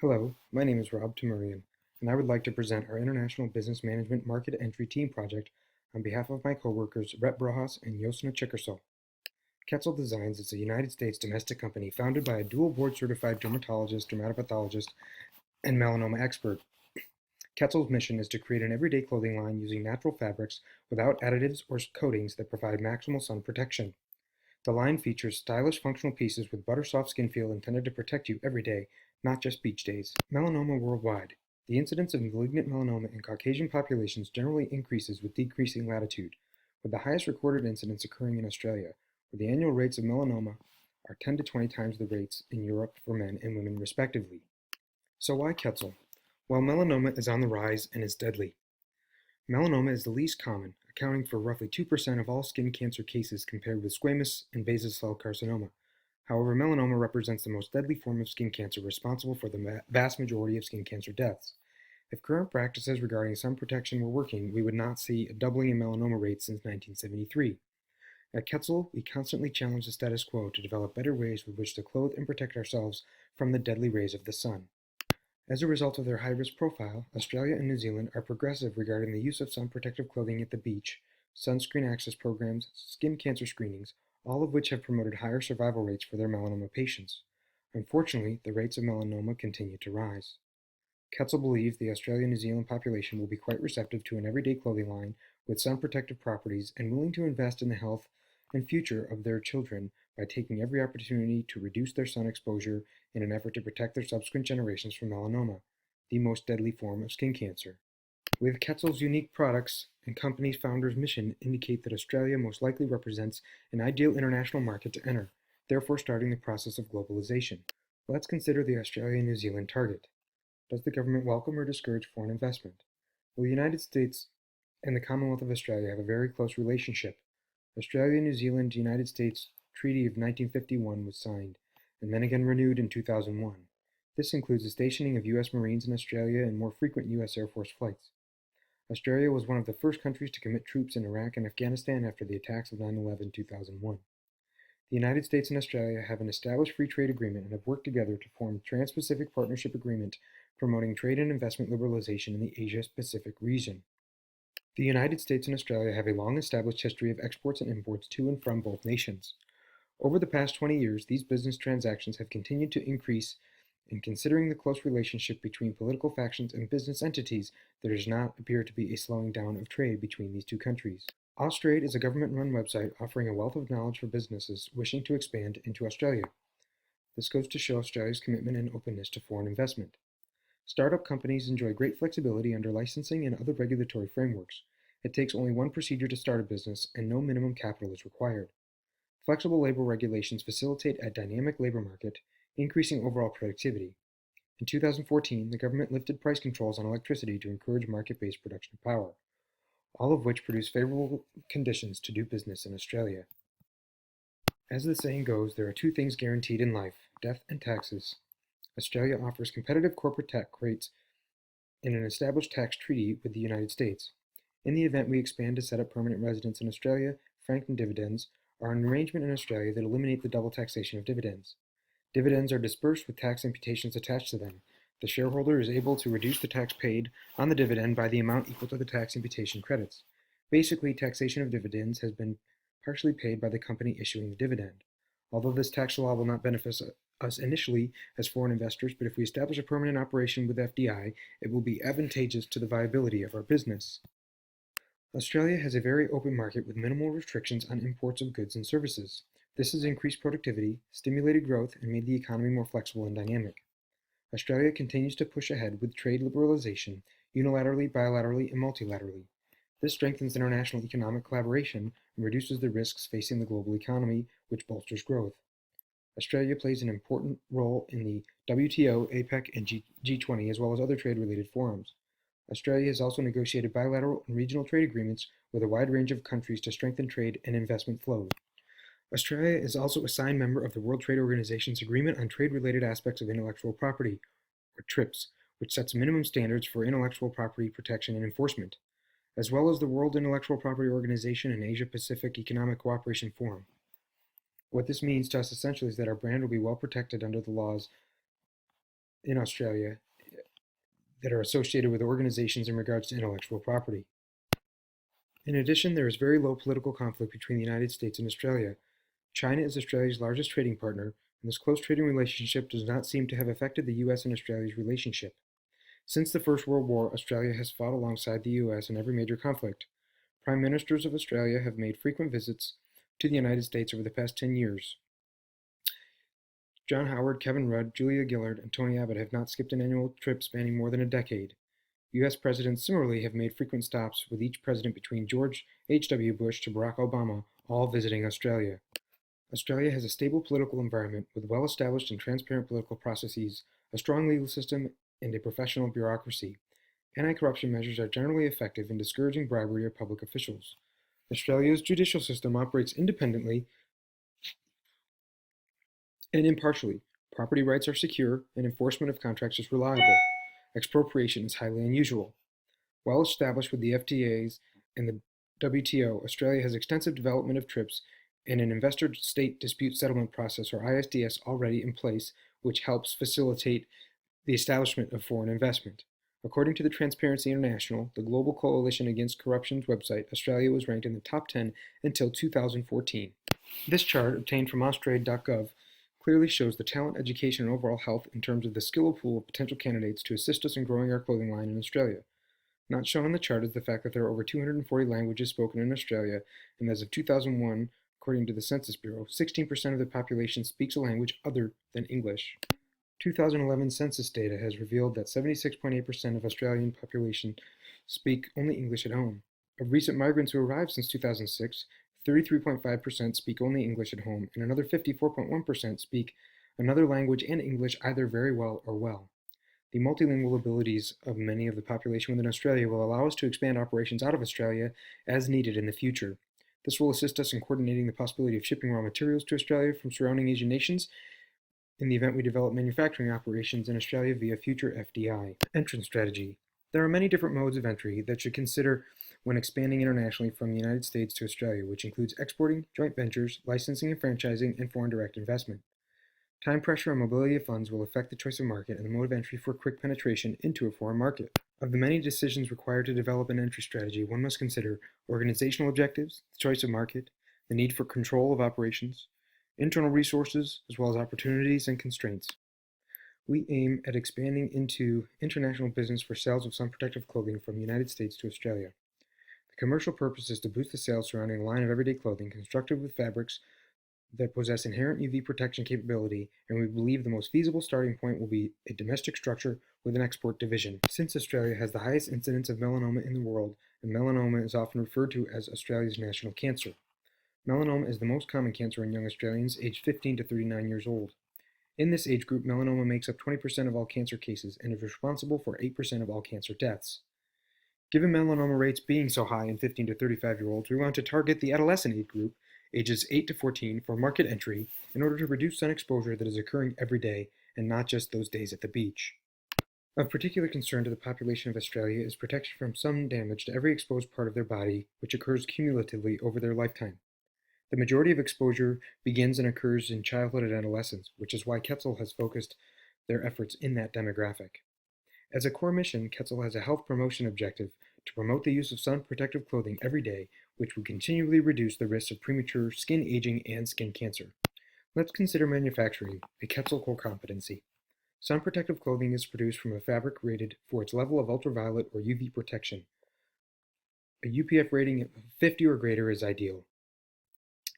Hello, my name is Rob Tamurian, and I would like to present our International Business Management Market Entry Team project on behalf of my coworkers Rhett Brojas and Yosna Chickersall. Quetzal Designs is a United States domestic company founded by a dual board-certified dermatologist, dermatopathologist, and melanoma expert. Quetzal's mission is to create an everyday clothing line using natural fabrics without additives or coatings that provide maximal sun protection. The line features stylish functional pieces with butter-soft skin feel intended to protect you every day, not just beach days. Melanoma worldwide. The incidence of malignant melanoma in Caucasian populations generally increases with decreasing latitude, with the highest recorded incidence occurring in Australia, where the annual rates of melanoma are 10 to 20 times the rates in Europe for men and women respectively. So why Quetzal? Well, melanoma is on the rise and is deadly. Melanoma is the least common, accounting for roughly 2% of all skin cancer cases compared with squamous and basal cell carcinoma. However, melanoma represents the most deadly form of skin cancer responsible for the vast majority of skin cancer deaths. If current practices regarding sun protection were working, we would not see a doubling in melanoma rates since 1973. At Quetzal, we constantly challenge the status quo to develop better ways with which to clothe and protect ourselves from the deadly rays of the sun. As a result of their high-risk profile, Australia and New Zealand are progressive regarding the use of sun protective clothing at the beach, sunscreen access programs, skin cancer screenings, all of which have promoted higher survival rates for their melanoma patients. Unfortunately, the rates of melanoma continue to rise. Quetzal believes the Australia-New Zealand population will be quite receptive to an everyday clothing line with sun protective properties and willing to invest in the health and future of their children by taking every opportunity to reduce their sun exposure in an effort to protect their subsequent generations from melanoma, the most deadly form of skin cancer. With Quetzal's unique products and company's founder's mission indicate that Australia most likely represents an ideal international market to enter, therefore starting the process of globalization. Let's consider the Australia-New Zealand target. Does the government welcome or discourage foreign investment? Well, the United States and the Commonwealth of Australia have a very close relationship. Australia-New Zealand-United States Treaty of 1951 was signed, and then again renewed in 2001. This includes the stationing of U.S. Marines in Australia and more frequent U.S. Air Force flights. Australia was one of the first countries to commit troops in Iraq and Afghanistan after the attacks of 9/11 2001. The United States and Australia have an established free trade agreement and have worked together to form the Trans-Pacific Partnership Agreement promoting trade and investment liberalization in the Asia-Pacific region. The United States and Australia have a long-established history of exports and imports to and from both nations. Over the past 20 years, these business transactions have continued to increase, and considering the close relationship between political factions and business entities, there does not appear to be a slowing down of trade between these two countries. Austrade is a government-run website offering a wealth of knowledge for businesses wishing to expand into Australia. This goes to show Australia's commitment and openness to foreign investment. Startup companies enjoy great flexibility under licensing and other regulatory frameworks. It takes only one procedure to start a business, and no minimum capital is required. Flexible labor regulations facilitate a dynamic labor market, increasing overall productivity. In 2014, the government lifted price controls on electricity to encourage market-based production of power, all of which produce favorable conditions to do business in Australia. As the saying goes, there are two things guaranteed in life, death and taxes. Australia offers competitive corporate tax rates in an established tax treaty with the United States. In the event we expand to set up permanent residence in Australia, franking dividends are an arrangement in Australia that eliminate the double taxation of dividends. Dividends are dispersed with tax imputations attached to them. The shareholder is able to reduce the tax paid on the dividend by the amount equal to the tax imputation credits. Basically, taxation of dividends has been partially paid by the company issuing the dividend. Although this tax law will not benefit us initially as foreign investors, but if we establish a permanent operation with FDI, it will be advantageous to the viability of our business. Australia has a very open market with minimal restrictions on imports of goods and services. This has increased productivity, stimulated growth, and made the economy more flexible and dynamic. Australia continues to push ahead with trade liberalization, unilaterally, bilaterally, and multilaterally. This strengthens international economic collaboration and reduces the risks facing the global economy, which bolsters growth. Australia plays an important role in the WTO, APEC, and G20, as well as other trade-related forums. Australia has also negotiated bilateral and regional trade agreements with a wide range of countries to strengthen trade and investment flows. Australia is also a signed member of the World Trade Organization's Agreement on Trade-Related Aspects of Intellectual Property, or TRIPS, which sets minimum standards for intellectual property protection and enforcement, as well as the World Intellectual Property Organization and Asia-Pacific Economic Cooperation Forum. What this means to us essentially is that our brand will be well protected under the laws in Australia that are associated with organizations in regards to intellectual property. In addition, there is very low political conflict between the United States and Australia. China is Australia's largest trading partner, and this close trading relationship does not seem to have affected the US and Australia's relationship. Since the First World War, Australia has fought alongside the US in every major conflict. Prime ministers of Australia have made frequent visits to the United States over the past 10 years. John Howard, Kevin Rudd, Julia Gillard, and Tony Abbott have not skipped an annual trip spanning more than a decade. US presidents similarly have made frequent stops, with each president between George H.W. Bush to Barack Obama all visiting Australia. Australia has a stable political environment with well-established and transparent political processes, a strong legal system, and a professional bureaucracy. Anti-corruption measures are generally effective in discouraging bribery of public officials. Australia's judicial system operates independently and impartially. Property rights are secure, and enforcement of contracts is reliable. Expropriation is highly unusual. Well established with the FTAs and the WTO, Australia has extensive development of TRIPS and an Investor State Dispute Settlement Process, or ISDS, already in place, which helps facilitate the establishment of foreign investment. According to the Transparency International, the Global Coalition Against Corruption's website, Australia was ranked in the top 10 until 2014. This chart, obtained from austrade.gov, clearly shows the talent, education, and overall health in terms of the skill pool of potential candidates to assist us in growing our clothing line in Australia. Not shown on the chart is the fact that there are over 240 languages spoken in Australia, and as of 2001, according to the Census Bureau, 16% of the population speaks a language other than English. 2011 census data has revealed that 76.8% of Australian population speak only English at home. Of recent migrants who arrived since 2006, 33.5% speak only English at home, and another 54.1% speak another language and English either very well or well. The multilingual abilities of many of the population within Australia will allow us to expand operations out of Australia as needed in the future. This will assist us in coordinating the possibility of shipping raw materials to Australia from surrounding Asian nations in the event we develop manufacturing operations in Australia via future FDI. Entrance strategy. There are many different modes of entry that should consider when expanding internationally from the United States to Australia, which includes exporting, joint ventures, licensing and franchising, and foreign direct investment. Time pressure and mobility of funds will affect the choice of market and the mode of entry for quick penetration into a foreign market. Of the many decisions required to develop an entry strategy, one must consider organizational objectives, the choice of market, the need for control of operations, internal resources, as well as opportunities and constraints. We aim at expanding into international business for sales of sun protective clothing from the United States to Australia. The commercial purpose is to boost the sales surrounding a line of everyday clothing constructed with fabrics that possess inherent UV protection capability, and we believe the most feasible starting point will be a domestic structure with an export division. Since Australia has the highest incidence of melanoma in the world, and melanoma is often referred to as Australia's national cancer. Melanoma is the most common cancer in young Australians aged 15 to 39 years old. In this age group, melanoma makes up 20% of all cancer cases and is responsible for 8% of all cancer deaths. Given melanoma rates being so high in 15 to 35-year-olds, we want to target the adolescent age group, ages 8 to 14, for market entry in order to reduce sun exposure that is occurring every day and not just those days at the beach. Of particular concern to the population of Australia is protection from sun damage to every exposed part of their body, which occurs cumulatively over their lifetime. The majority of exposure begins and occurs in childhood and adolescence, which is why Quetzal has focused their efforts in that demographic. As a core mission, Quetzal has a health promotion objective to promote the use of sun protective clothing every day, which would continually reduce the risks of premature skin aging and skin cancer. Let's consider manufacturing, a Quetzal core competency. Sun protective clothing is produced from a fabric rated for its level of ultraviolet or UV protection. A UPF rating of 50 or greater is ideal.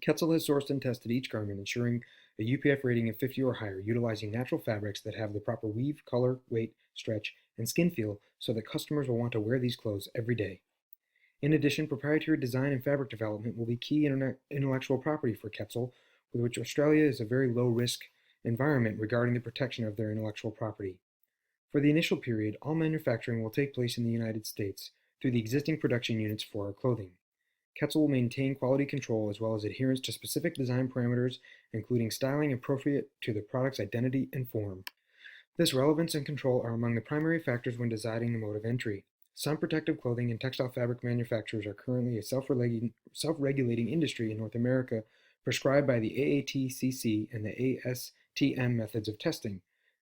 Quetzal has sourced and tested each garment, ensuring a UPF rating of 50 or higher, utilizing natural fabrics that have the proper weave, color, weight, stretch, and skin feel so that customers will want to wear these clothes every day. In addition, proprietary design and fabric development will be key intellectual property for Quetzal, with which Australia is a very low-risk environment regarding the protection of their intellectual property. For the initial period, all manufacturing will take place in the United States through the existing production units for our clothing. Quetzal will maintain quality control as well as adherence to specific design parameters, including styling appropriate to the product's identity and form. This relevance and control are among the primary factors when deciding the mode of entry. Sun protective clothing and textile fabric manufacturers are currently a self-regulating industry in North America, prescribed by the AATCC and the ASTM methods of testing.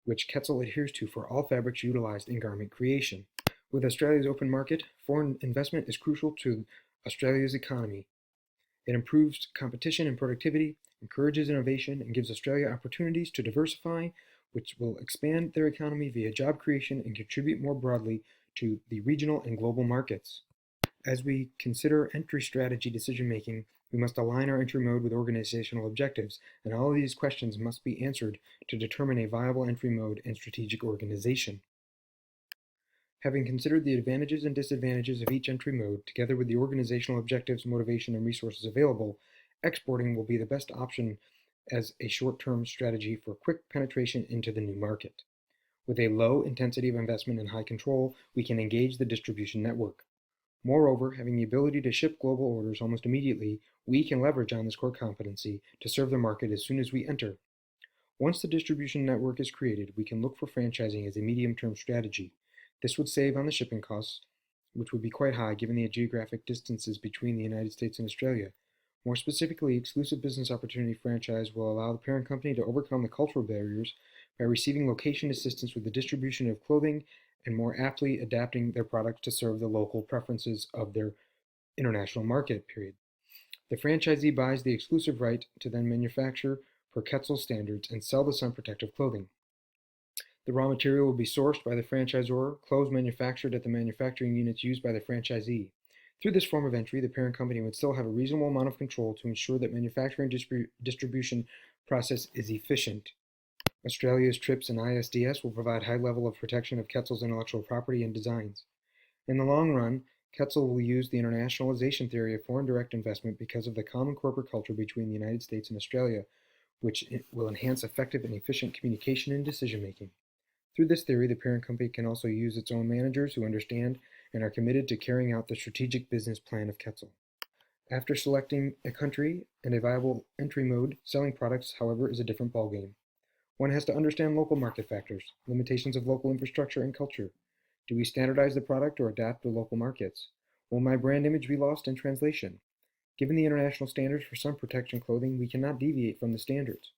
which Quetzal adheres to for all fabrics utilized in garment creation. With Australia's open market, foreign investment is crucial to Australia's economy. It improves competition and productivity, encourages innovation, and gives Australia opportunities to diversify, which will expand their economy via job creation and contribute more broadly to the regional and global markets. As we consider entry strategy decision making, we must align our entry mode with organizational objectives, and all of these questions must be answered to determine a viable entry mode and strategic organization. Having considered the advantages and disadvantages of each entry mode, together with the organizational objectives, motivation, and resources available, exporting will be the best option as a short-term strategy for quick penetration into the new market. With a low intensity of investment and high control, we can engage the distribution network. Moreover, having the ability to ship global orders almost immediately, we can leverage on this core competency to serve the market as soon as we enter. Once the distribution network is created, we can look for franchising as a medium-term strategy. This would save on the shipping costs, which would be quite high given the geographic distances between the United States and Australia. More specifically, exclusive business opportunity franchise will allow the parent company to overcome the cultural barriers by receiving location assistance with the distribution of clothing and more aptly adapting their products to serve the local preferences of their international market. The franchisee buys the exclusive right to then manufacture per Quetzal standards and sell the sun protective clothing. The raw material will be sourced by the franchisor, clothes manufactured at the manufacturing units used by the franchisee. Through this form of entry, the parent company would still have a reasonable amount of control to ensure that manufacturing distribution process is efficient. Australia's TRIPS and ISDS will provide high level of protection of Quetzal's intellectual property and designs. In the long run, Quetzal will use the internationalization theory of foreign direct investment because of the common corporate culture between the United States and Australia, which will enhance effective and efficient communication and decision making. Through this theory, the parent company can also use its own managers who understand and are committed to carrying out the strategic business plan of Quetzal. After selecting a country and a viable entry mode, selling products, however, is a different ballgame. One has to understand local market factors, limitations of local infrastructure and culture. Do we standardize the product or adapt to local markets? Will my brand image be lost in translation? Given the international standards for sun protection clothing, we cannot deviate from the standards.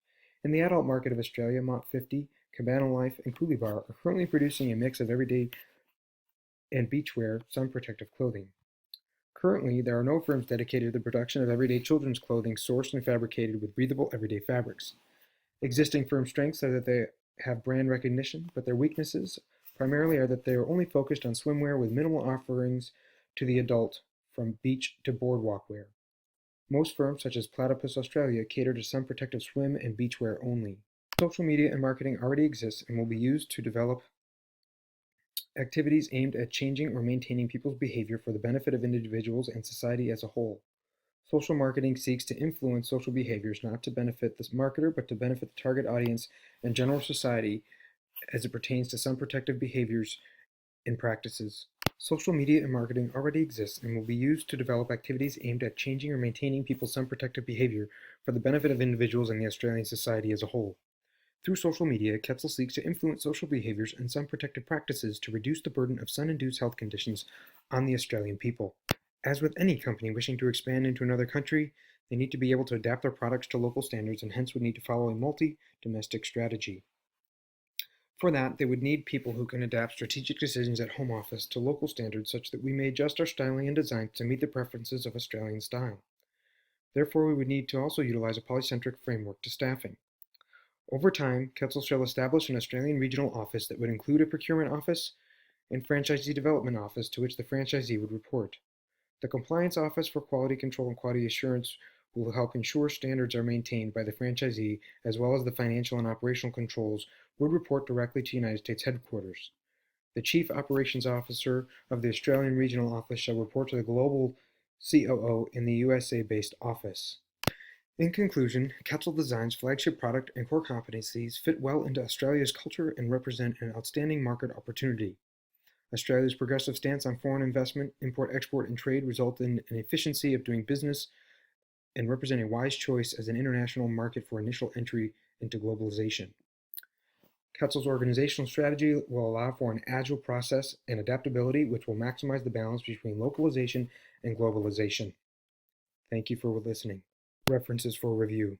In the adult market of Australia, Mont 50, Cabana Life, and Cooleybar are currently producing a mix of everyday and beachwear sun protective clothing. Currently, there are no firms dedicated to the production of everyday children's clothing sourced and fabricated with breathable everyday fabrics. Existing firm strengths are that they have brand recognition, but their weaknesses primarily are that they are only focused on swimwear with minimal offerings to the adult, from beach to boardwalk wear. Most firms, such as Platypus Australia, cater to sun protective swim and beachwear only. Social media and marketing already exist and will be used to develop activities aimed at changing or maintaining people's behavior for the benefit of individuals and society as a whole. Social marketing seeks to influence social behaviors not to benefit the marketer, but to benefit the target audience and general society as it pertains to sun protective behaviors and practices. Social media and marketing already exist and will be used to develop activities aimed at changing or maintaining people's sun protective behavior for the benefit of individuals and the Australian society as a whole. Through social media, Quetzal seeks to influence social behaviors and sun protective practices to reduce the burden of sun-induced health conditions on the Australian people. As with any company wishing to expand into another country, they need to be able to adapt their products to local standards and hence would need to follow a multi-domestic strategy. For that, they would need people who can adapt strategic decisions at home office to local standards such that we may adjust our styling and design to meet the preferences of Australian style. Therefore, we would need to also utilize a polycentric framework to staffing. Over time, Quetzal shall establish an Australian regional office that would include a procurement office and franchisee development office to which the franchisee would report. The Compliance Office for Quality Control and Quality Assurance will help ensure standards are maintained by the franchisee, as well as the financial and operational controls would report directly to United States headquarters. The Chief Operations Officer of the Australian Regional Office shall report to the Global COO in the USA-based office. In conclusion, Quetzal Design's flagship product and core competencies fit well into Australia's culture and represent an outstanding market opportunity. Australia's progressive stance on foreign investment, import, export, and trade result in an efficiency of doing business and represent a wise choice as an international market for initial entry into globalization. Quetzal's organizational strategy will allow for an agile process and adaptability which will maximize the balance between localization and globalization. Thank you for listening. References for review.